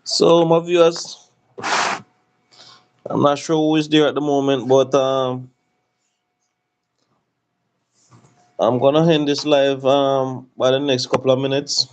So my viewers, I'm not sure who is there at the moment, but I'm gonna end this live by the next couple of minutes.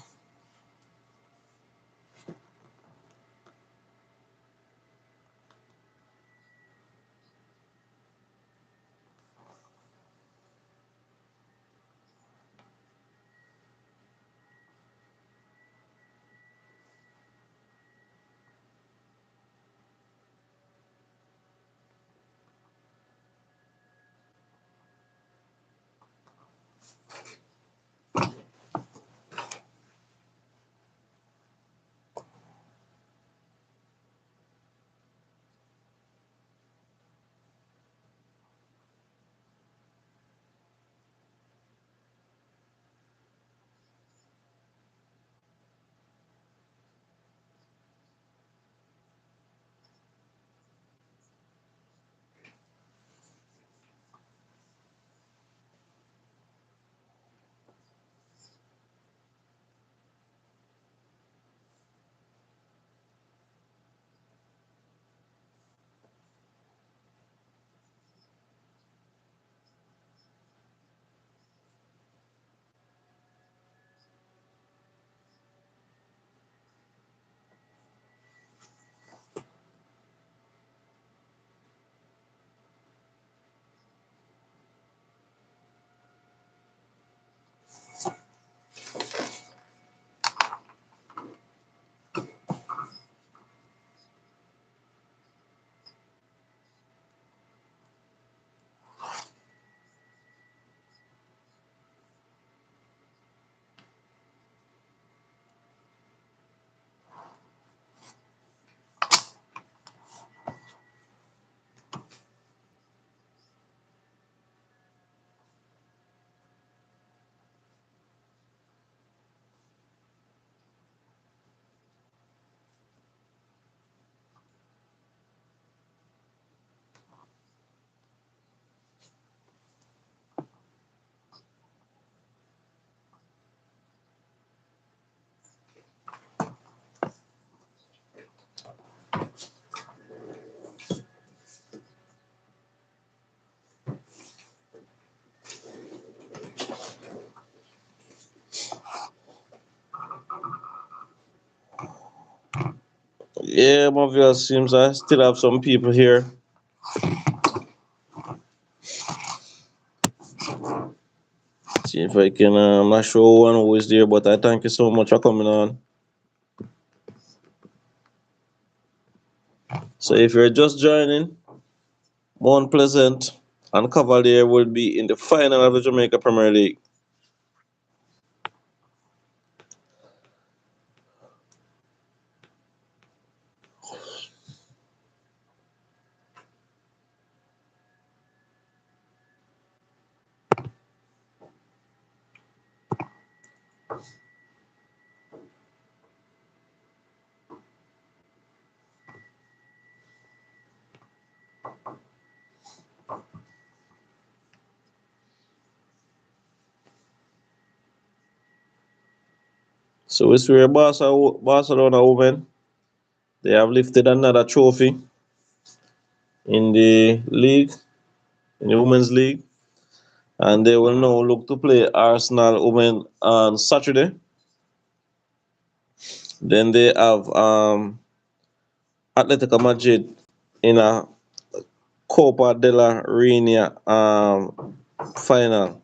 Yeah, my viewers, seems I still have some people here. See if I can. I'm not sure one who is there, but I thank you so much for coming on. So if you're just joining, Mount Pleasant and Cavalier will be in the final of the Jamaica Premier League. So it's where Barcelona women, they have lifted another trophy in the league, in the women's league, and they will now look to play Arsenal women on Saturday. Then they have Atletico Madrid in a Copa de la Reina final.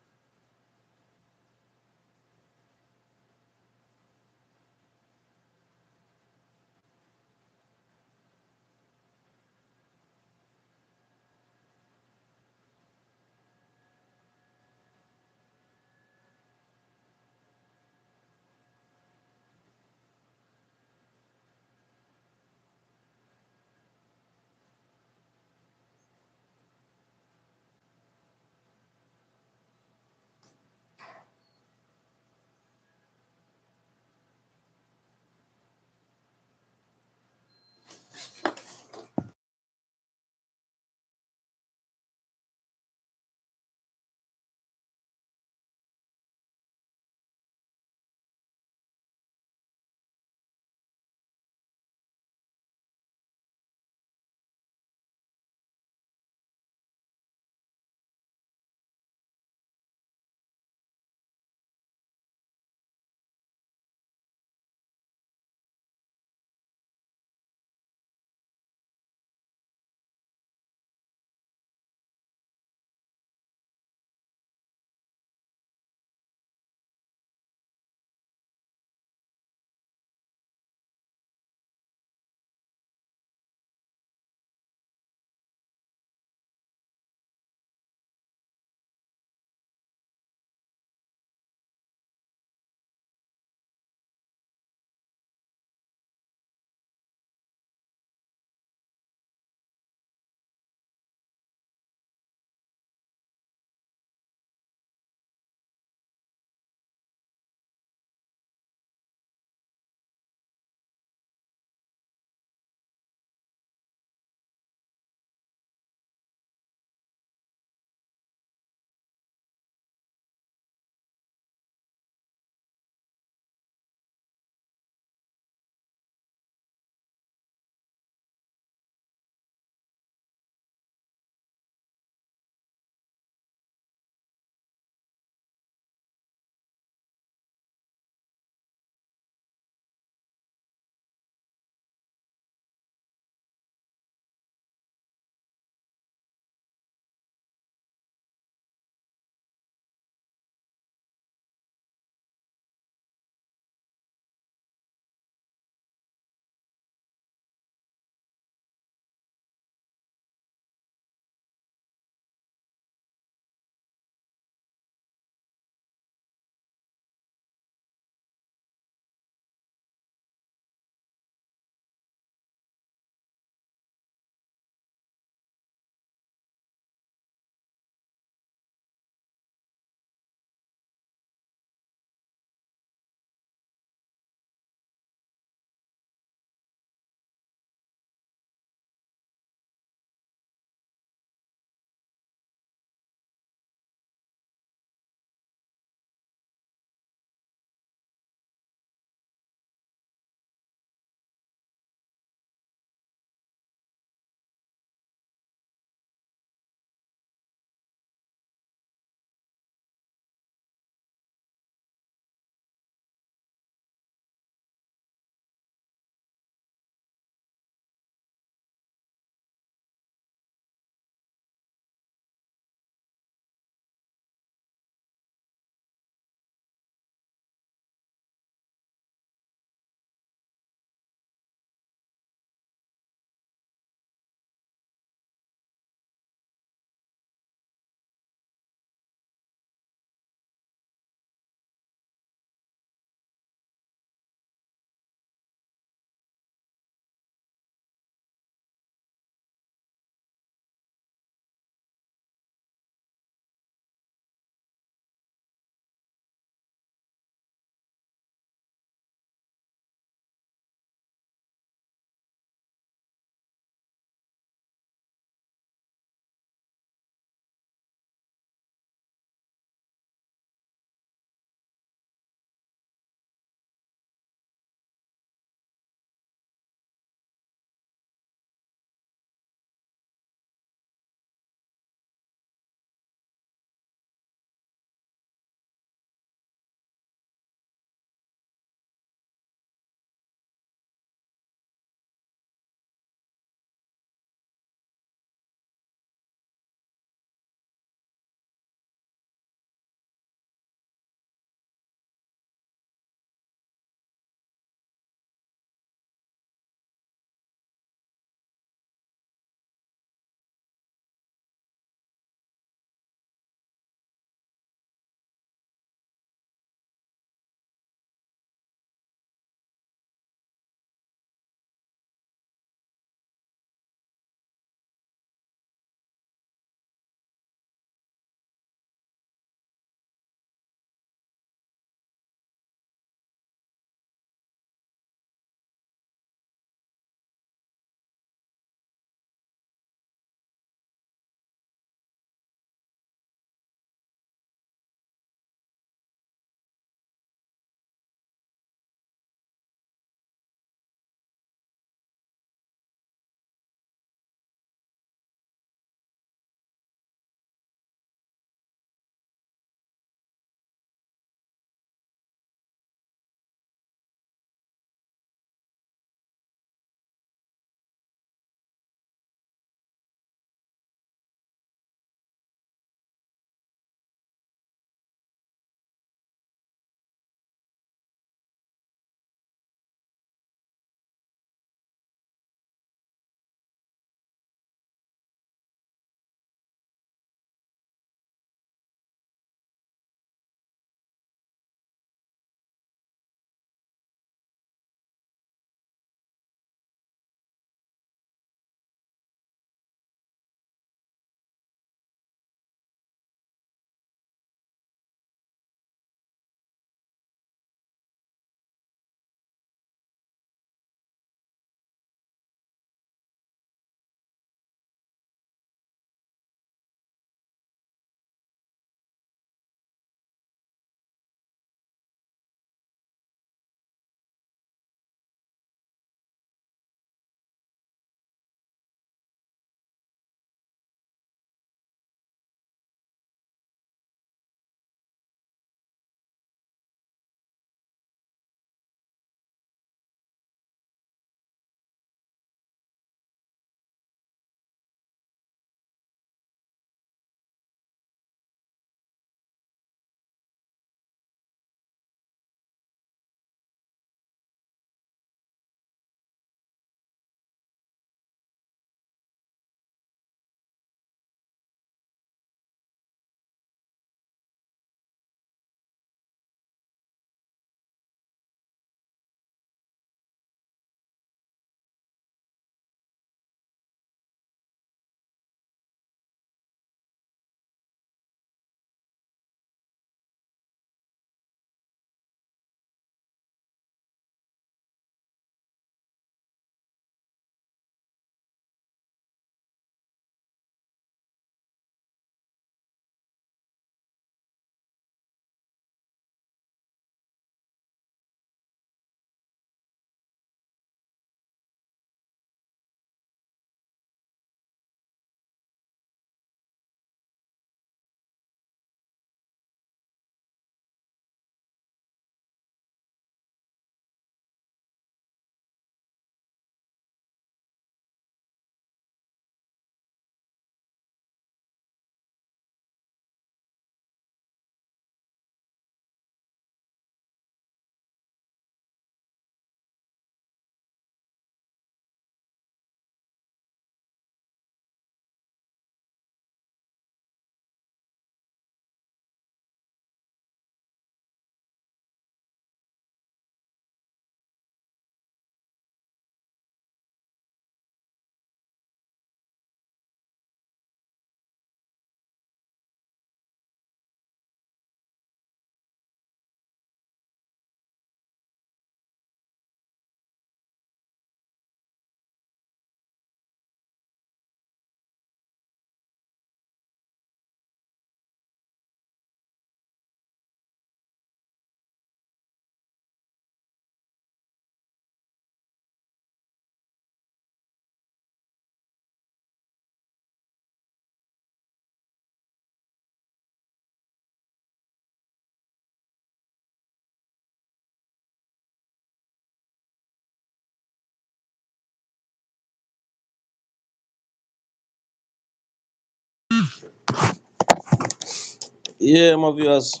Yeah, my viewers.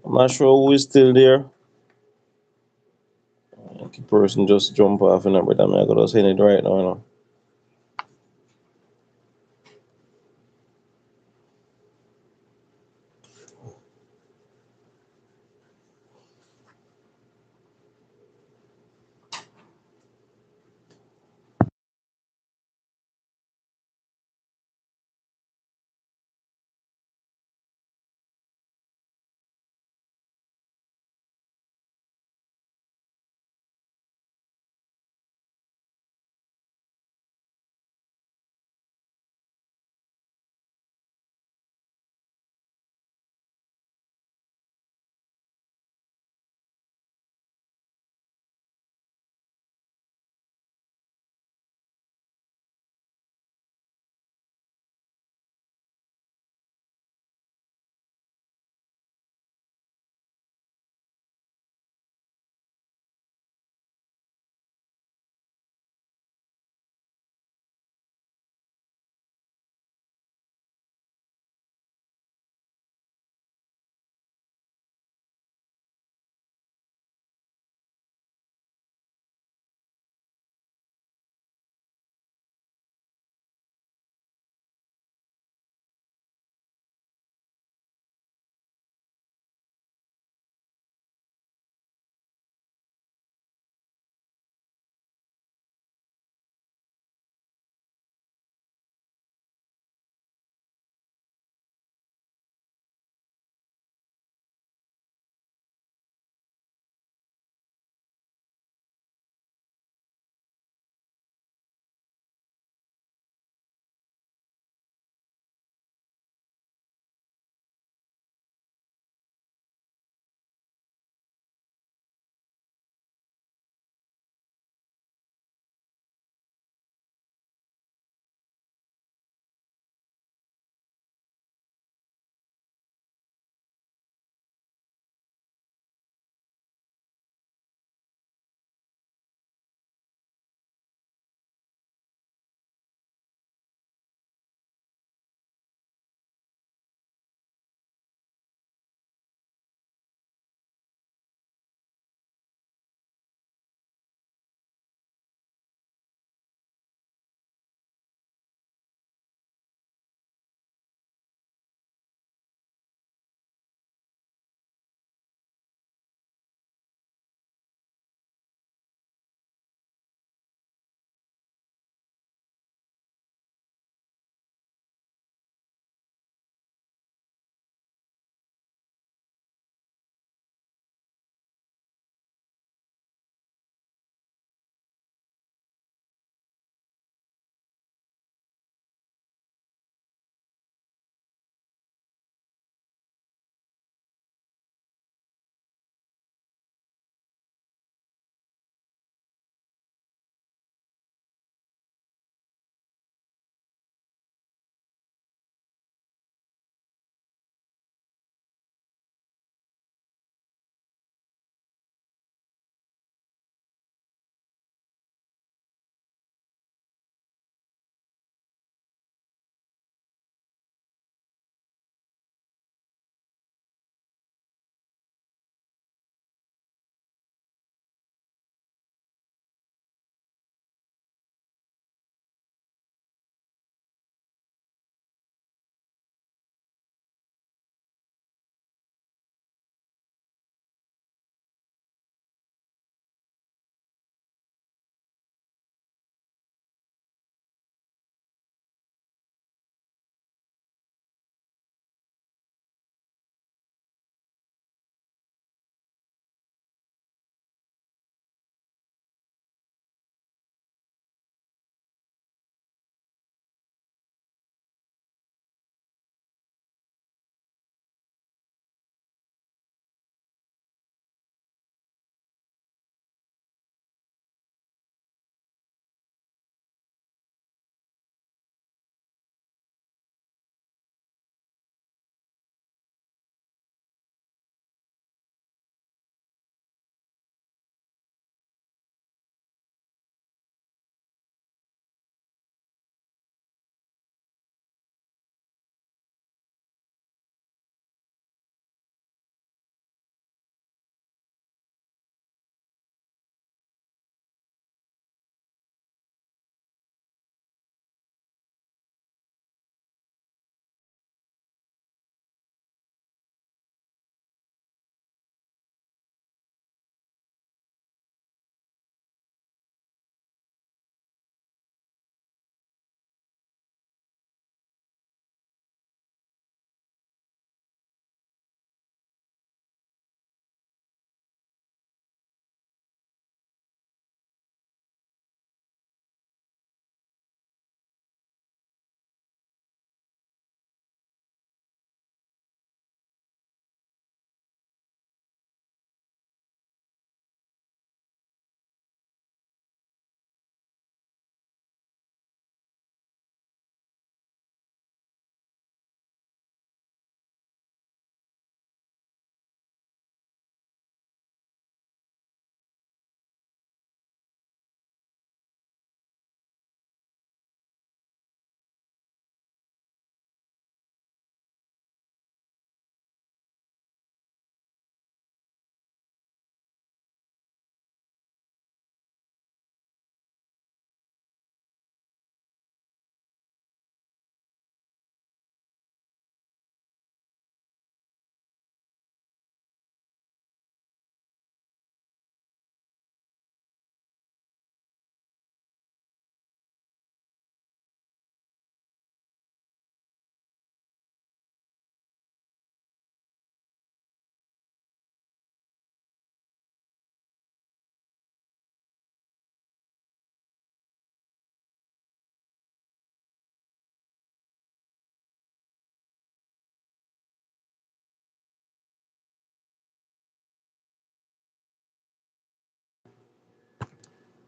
I'm not sure who is still there. The person just jump off and everything. I'm gonna say it right now. You know.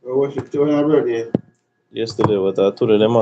Worship to your birthday. Yesterday, but today them